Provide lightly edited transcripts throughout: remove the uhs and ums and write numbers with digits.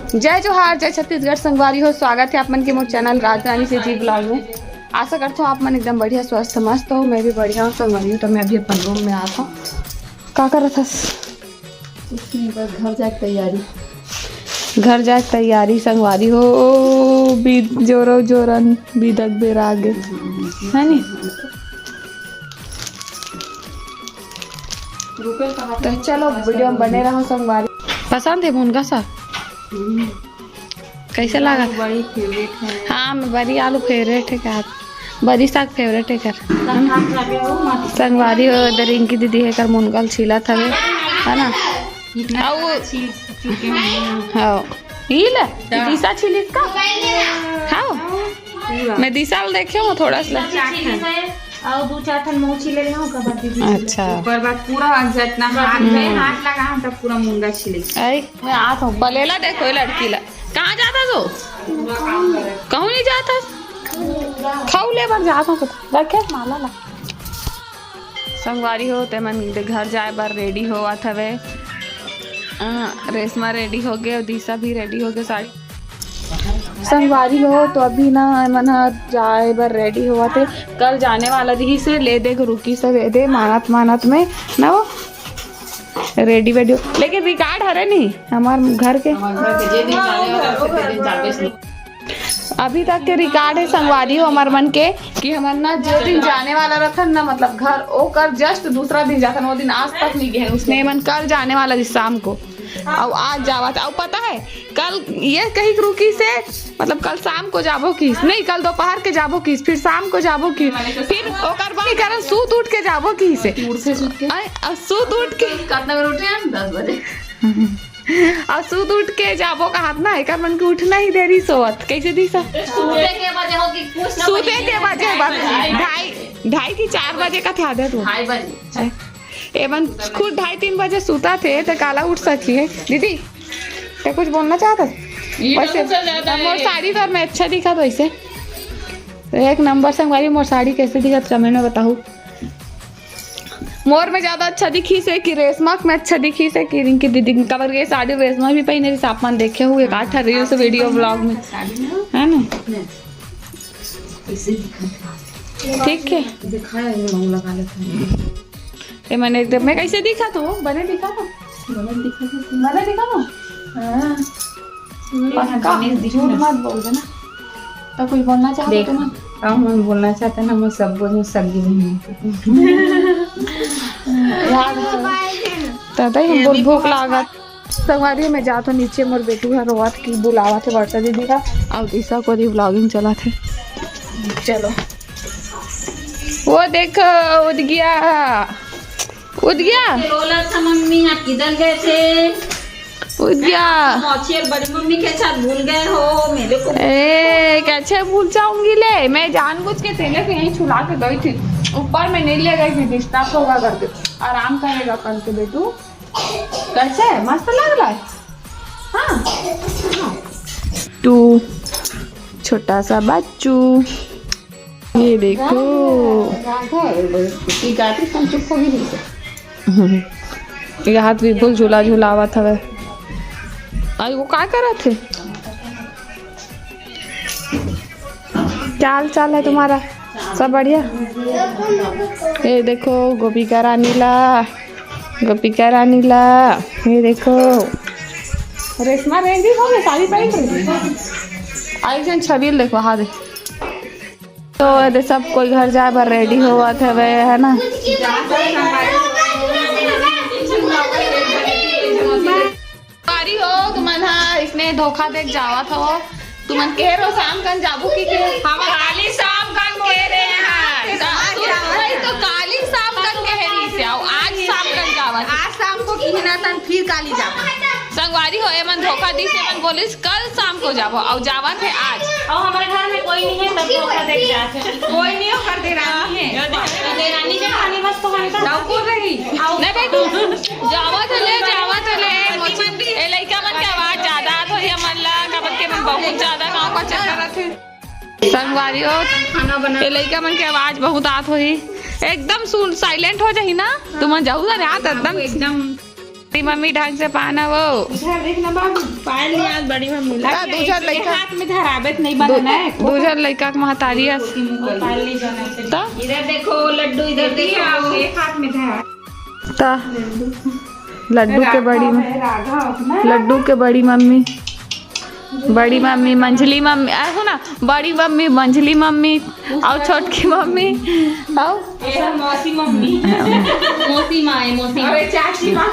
जय जोहार, जय छत्तीसगढ़ संगवारी हो। स्वागत है आप मन के मोर चैनल राजधानी से जी ब्लॉग में। आशा करता हूँ आप मन एकदम बढ़िया स्वस्थ मस्त हो। मैं भी बढ़िया हूँ संगवारी हूँ। तो मैं अभी अपन रूम में आता हूँ। क्या कर रहा था? बस घर जाए तैयारी संगवारी हो। जोरो जोरन बीदक बेरागे है नी। तो चलो वीडियो में बने रहो संगवारी। पसंद है मुनगा सा? कैसे लगा? बड़ी फेवरेट है। हाँ मैं बड़ी आलू फेवरेट है। क्या बड़ी साग फेवरेट है कर संगवारी हो। इधर इनकी दीदी है कर मुनगल छीला था है ना। हाँ ले दिशा छिलिस का। हाँ मैं दिशा देखे हूँ थोड़ा सा और 2-4 ठन मूंग छिले ले हूं कबर दीदी। अच्छा ऊपर बाद पूरा जितना हाथ में हाथ लगा हम तब पूरा मुंगा छिले। आई मैं आता हूँ। बलेला देखो ये लड़की ला कहाँ जाता तो कहूँ नहीं जाता। खाऊ ले बार जाता हूँ रखे माला ला। संगवारी हो ते मन घर जाए बार रेडी हो थे। रेशमा रेडी हो गए और दिशा भी रेडी हो गए साड़ी संगवारी हो। तो अभी ना मन जाए बर रेडी हुआ थे। कल जाने वाला रही से ले दे रुकी से दे दे मानत में ना वो रेडी वेडी। लेकिन रिकॉर्ड हरे नहीं हमारे घर के अभी तक के रिकॉर्ड है संगवारी हो हमारे मन के कि हमारे ना जो दिन जाने वाला रहता ना मतलब घर वो कर जस्ट दूसरा दिन जाता वो दिन आज तक नहीं गए। उसने मन कल जाने वाला थी शाम को और आज जावा था। और पता है कल ये कहीं रुकी से मतलब कल शाम को जाबो की नहीं कल दोपहर के जाबो की फिर शाम को जाबो की फिर ओकर बाद कारण सूत उठ के जाबो की से सूत उठ के कितना बजे उठे हम 10 बजे और सूत उठ के जाबो का हाथ ना एक मन के उठना ही देरी सोवत कैसे दिशा सूते के बजे हो कि सूते के बजे 2:30 की 4 बजे का था दे तू 2:30 बजे एवं खुद 2:30-3 बजे सूता थे तो काला उठ सकी है दीदी। तो कुछ बोलना चाहता वैसे मोर साड़ी तो मैं अच्छा दिखा तो ऐसे एक नंबर से हमारी मोर साड़ी कैसे दिखा कमेंट में बताऊँ। मोर में ज्यादा अच्छा दिखी से कि रेशमा में अच्छा दिखी से कि रिंकी दीदी कवर के साड़ी रेशमा भी पहने सामान देखे हुए 8 रील्स वीडियो ब्लॉग में है ना। ठीक है ये मैंने एकदम मैं कैसे दिखा तो बने दिखा तो झूठ मत बोल देना। तो कुछ बोलना चाहते तुम? हम बोलना चाहते ना मैं सब बोलूं सब्जी नहीं याद दादा हम बोल भूख लागत संगवारी में जा तो नीचे मोर बेटू है रोवत की बुलावा थे वर्षा दीदी का और दिशा को भी ब्लॉगिंग चला थे। चलो वो देखो उठ गया मम्मी आप किधर गए थे? उठ गया बड़ी मम्मी के साथ भूल गए हो मेरे को। कैसे भूल जाऊंगी ले मैं जानबूझ के तेले पे यहीं छुला के गई थी ऊपर में नहीं ले गई थी डिस्टर्ब होगा करके आराम करेगा कल के बेटू। कैसे मस्त लग रहा है। हाँ टू छोटा सा बच्चू ये देखो चुप होगी ये हाथ भी भूल झूला झूलावा था वह आज वो क्या कर रहे थे। क्या हाल चाल है तुम्हारा? सब बढ़िया। ये देखो गोपिका रानी ला ये देखो रेशमा रेंडी हो गई साड़ी पहन रही आई जन छबील देखो हाँ दे। तो सब कोई घर जाए पर रेडी हुआ था वह है ना। हो तुमन इसने धोखा देख जावा था वो तुमन कह रहे हो शाम कन जाबू की हम काली शाम कन कह रहे हैं तो काली शाम कन कह रही से आज शाम कन जावा आज शाम को कहना तन फिर काली जावा संगवारी हो मन धोखा दी से मन बोलिस कल शाम को जाबो और जावा थे आज और हमारे घर में कोई नहीं है तब धोखा देख जाते कोई नहीं हो कर दे रानी है देरानी जेठानी बस तो हम जाओ रही नहीं बेटू जावा तो ले ए लइका मन के आवाज ज्यादा तो ये मन ला कबत के मन बहुत ज्यादा गांव का चक्कर रखे संगवारी हो खाना बना ए लइका मन के आवाज बहुत आत होई एकदम साइलेंट हो जाही ना तुम जाऊ ना रात एकदम मम्मी ढंग से पाना वो देखना बाबू पायल लिया बड़ी मम्मी ता दूसरा लड़का हाथ में धराबे नहीं बनाना है दूसरा लड़का के महतारी है पाली जाना है ता इधर देखो लड्डू इधर देखो एक हाथ में धरा ता लड्डू के बड़ी राघव लड्डू के बड़ी मम्मी मंझली मम्मी ऐसा ना बड़ी मम्मी मंझली मम्मी और छोटकी मम्मी और ये मौसी मम्मी मौसी माँ है मौसी अरे चाची माँ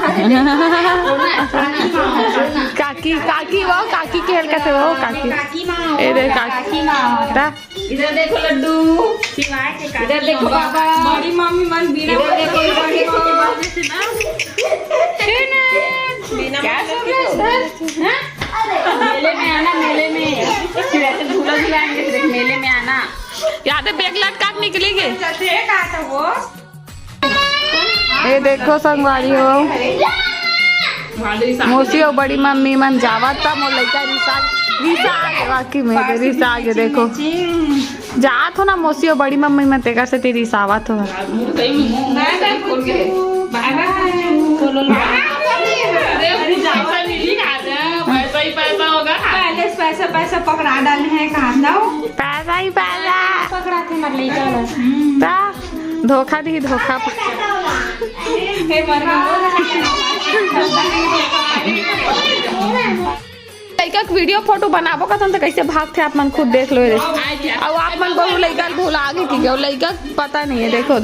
काकी काकी वो काकी के हल्का से वो काकी काकी माँ ए दे काकी माँ ता इधर देखो लड्डू इधर देखो बाबा बड़ी मम्मी मन बीना देखो क्या सब है मेले में आना मेले में वैसे झूला झुलाएंगे देख मेले में आना याद है बैग लटका के निकलेंगे कहा था वो ये देखो संगवारी हो मौसी और बड़ी मम्मी मन जावा था मोर लड़का रिसा वाकई में रिसा आगे देखो जात हो ना मौसी और बड़ी मम्मी में तेकर से तेरी सावत हो पैसा होगा पहले पैसा पैसा पकड़ा डाले हैं कहा जाओ पैसा ही पैसा पकड़ा थे मर धोखा दी धोखा लड़का के वीडियो फोटो बनाबो का तो कैसे भागते आप मन खुद देख लो रे अब आप मन बहु लड़का भूला आगे की गयो लड़का पता नहीं है देखो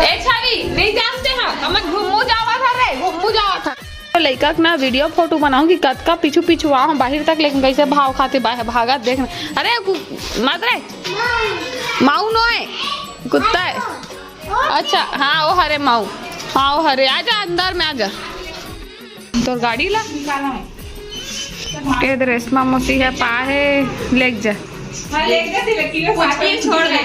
ए छवि नहीं जानते हैं हम घूमू जावा था रे घूमू जावा था लड़का ना वीडियो फोटो बनाऊंगी कद का पीछू पीछू आओ बाहर तक लेकिन कैसे भाव खाते भागा देखना अरे मत रे माऊ नो है कुत्ता है अच्छा हाँ वो हरे माऊ हाँ वो हरे आजा अंदर में आजा तो गाड़ी ला के रेशमा मौसी है पाहे लेक जा छोड़ दे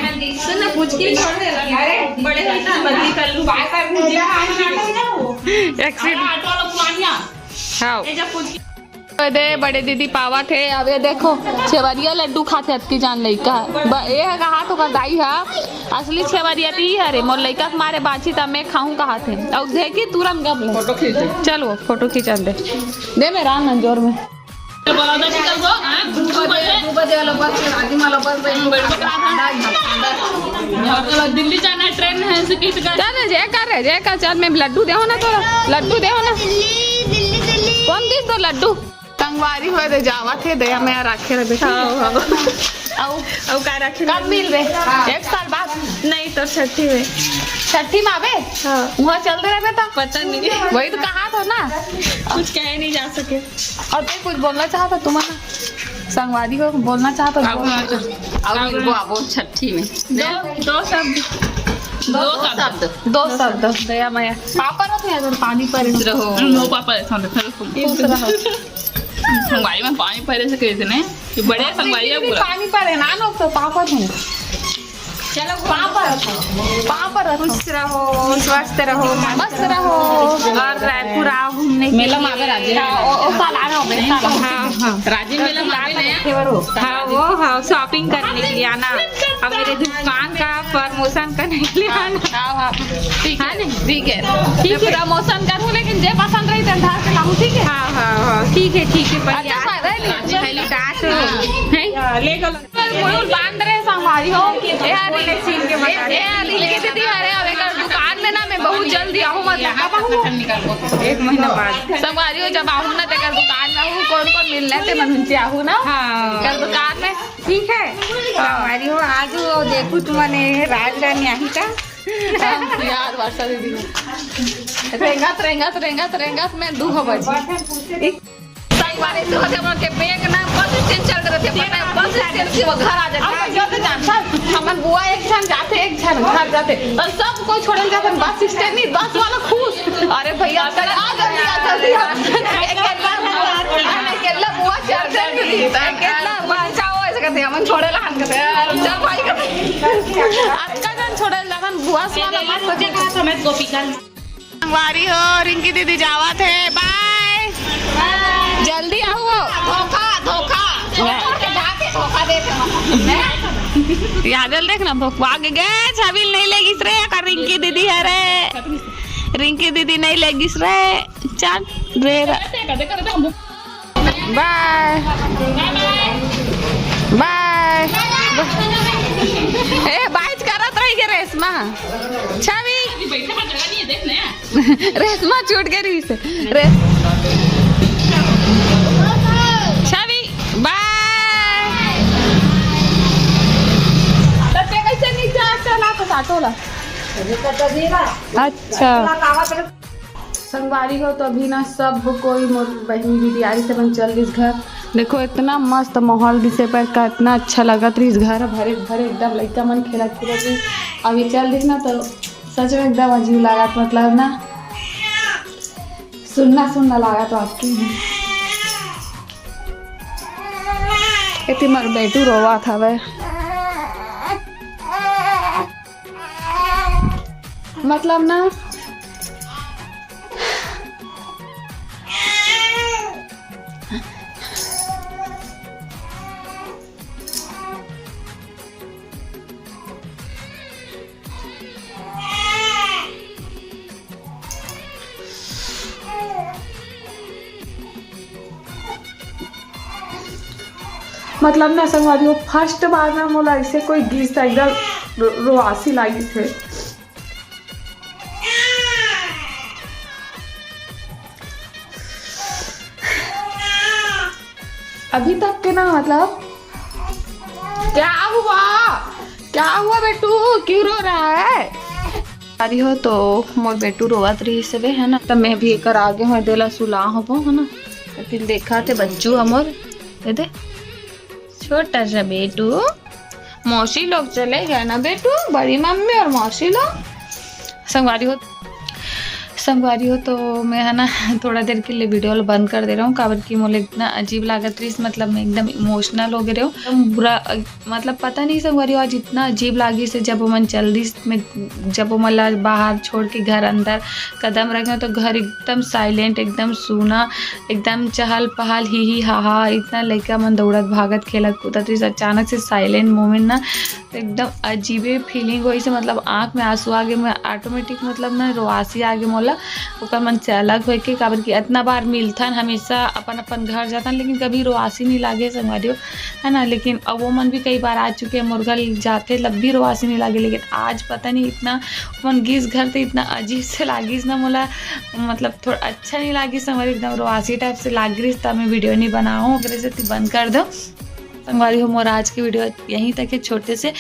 सुन पूछ के छोड़ दे अरे बड़े बदली कर लूं बाय कर मुझे एक्सीडेंट हाँ ये जब पूछ दे बड़े दीदी पावा थे अब ये देखो छेवरिया लड्डू खाते अतकी जान लइका ये है कहा तो का दाई है असली छेवरिया ती है रे मोर लइका के मारे बाची त मैं खाऊं कहा थे और देखी तुरंत गप ले फोटो खींच चलो फोटो खींचा दे मेरा नंजोर में दिल्ली जाना ट्रेन है चल जय कर चल मैं लड्डू दे ना तो लड्डू दे ना कौन दी तो लड्डू संगवारी हुए दे जावा थे दया मैं रखे रे बेटा औ का रखे कब मिल रे एक साल बाद नहीं तो छठी में आवे वहाँ चल रहे बेटा पता नहीं वही तो कहा था ना कुछ कह नहीं जा सके और तो कुछ बोलना चाहता तुम्हारा संगवारी को बोलना चाहता अब छठी में दो शब्द दया माया पापा रखो यार पानी पर रहो पापा संगवारी में पानी परे से कैसे ने ये बड़े संगवारी है पूरा पानी परे ना लोग तो पापा तुम चलो पापा रखो खुश रहो स्वस्थ रहो मस्त रहो और रायपुर आओ घूमने मेला मावे राजीव ओ साल आ रहे हो हां राजीव मेला मावे नया हां वो हां शॉपिंग करने के लिए आना अब मेरे दुकान का प्रमोशन करने के लिए आना हां ठीक है प्रमोशन करूं लेकिन जे पसंद रही तो धार से लाऊं ठीक है हां ठीक है पहले डांस है ले गलो बांध रहे संगवारी हो यार सीन के बता दीदी अरे अब एक दुकान में ना मैं बहुत जल्दी आऊँ मतलब 1 महीना बाद संगवारी हो जब आऊँ ना तेकर दुकान में आऊँ कौन मिलने ते मन आऊँ ना कर दुकान में ठीक है संगवारी हो आज देखू तुमने राज रानी आई का यार वर्षा दीदी रेंगत में 2 बजे बारे से होते मन के बैग ना बस स्टैंड चल रहे थे पता है बस स्टैंड से वो घर आ जाते जो तो जानता हमन बुआ एक जन जाते एक जन घर जाते और सब को छोड़ल जाते बस स्टैंड नहीं बस वाला खुश अरे भैया कल आ जल्दी केला बुआ चल जल्दी केला बचाओ ऐसे कहते हमन छोड़े लान कहते चल भाई कहते आज का जन छोड़े लान बुआ वाला मत सोचे का समय कॉपी कर संगवारी हो रिंकी दीदी जावा थे बाय जल्दी आओ धोखा यादल देखना भोकवा गए छबिल नहीं लेगी रे कर रिंकी दीदी है रे रिंकी दीदी नहीं लेगी रे चल रे बाय बाय। ए बाइच करत रही के रेशमा छवि रेशमा छूट गई रही से छवि बाय। तते कैसे नीचे चला तो काटोला। अच्छा संगवारी हो तो अभी ना सब कोई मोर बहनी दीदी आई से बन चल इस घर। देखो इतना मस्त माहौल दिसे पर का इतना अच्छा लगत रही इस घर भरे भरे एकदम लड़का मन खेला रही। अभी चल रही ना तो सच में एकदम अजीब लगा, मतलब ना सुनना लगा तो आपकी इतनी मर बेटू रोवा था वह, मतलब ना संगवारी हो फर्स्ट बार ना मोला ऐसे कोई गीत एकदम रोआसी लगी थे। अभी तक के ना मतलब क्या हुआ बेटू क्यों रो रहा है? अरे हो तो मोर बेटू रोवत रही से है ना, तब मैं भी एक आगे हो देला सुला हो है ना। तो फिर देखा थे बच्चू हमोर दे छोटा सा बेटू, मौसी लोग चले गए ना बेटू, बड़ी मम्मी और मौसी लोग। संगवारी हो तो मैं है ना थोड़ा देर के लिए वीडियो बंद कर दे रहा हूँ, काबर की मोले इतना अजीब लागत रही, मतलब मैं एकदम इमोशनल हो गए हो बुरा, मतलब पता नहीं संगवारी हो आज इतना अजीब लागी से जब वो मन चल रही में, जब वो मला बाहर छोड़ के घर अंदर कदम रखे तो घर एकदम साइलेंट, एकदम सूना, एकदम चहल पहल ही हा इतना लड़का मन दौड़त भागत खेलत कूदत रही। अचानक से साइलेंट मोमेंट ना एकदम अजीबे फीलिंग हुई से, मतलब आँख में आंसू आ गए, मैं ऑटोमेटिक मतलब ना रोआसी आ गए मोला ओकर मन से अलग हो के, काबर की इतना बार मिलथन हमेशा अपन घर जातन लेकिन कभी रोआसी नहीं लागे संगवारी है ना। लेकिन अब वो मन भी कई बार आ चुके हैं मुर्गा जाते लब भी रोआसी नहीं लागे, लेकिन आज पता नहीं इतना मन गिस घर से इतना अजीब से लागिस ना मोला, मतलब थोड़ा अच्छा नहीं लागी संगवारी, एकदम रोआसी टाइप से लाग रही। तब मैं वीडियो नहीं बनाऊँ अगर से बंद कर दो संगवारी हो। मोर आज की वीडियो यहीं तक है छोटे से,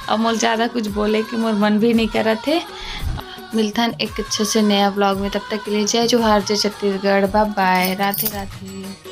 अब मोर ज़्यादा कुछ बोले कि मोर मन भी नहीं कर रहे थे। मिलता है एक अच्छे से नया ब्लॉग में, तब तक के लिए जय जोहार जय छत्तीसगढ़, बाय बाय, राधे राधे।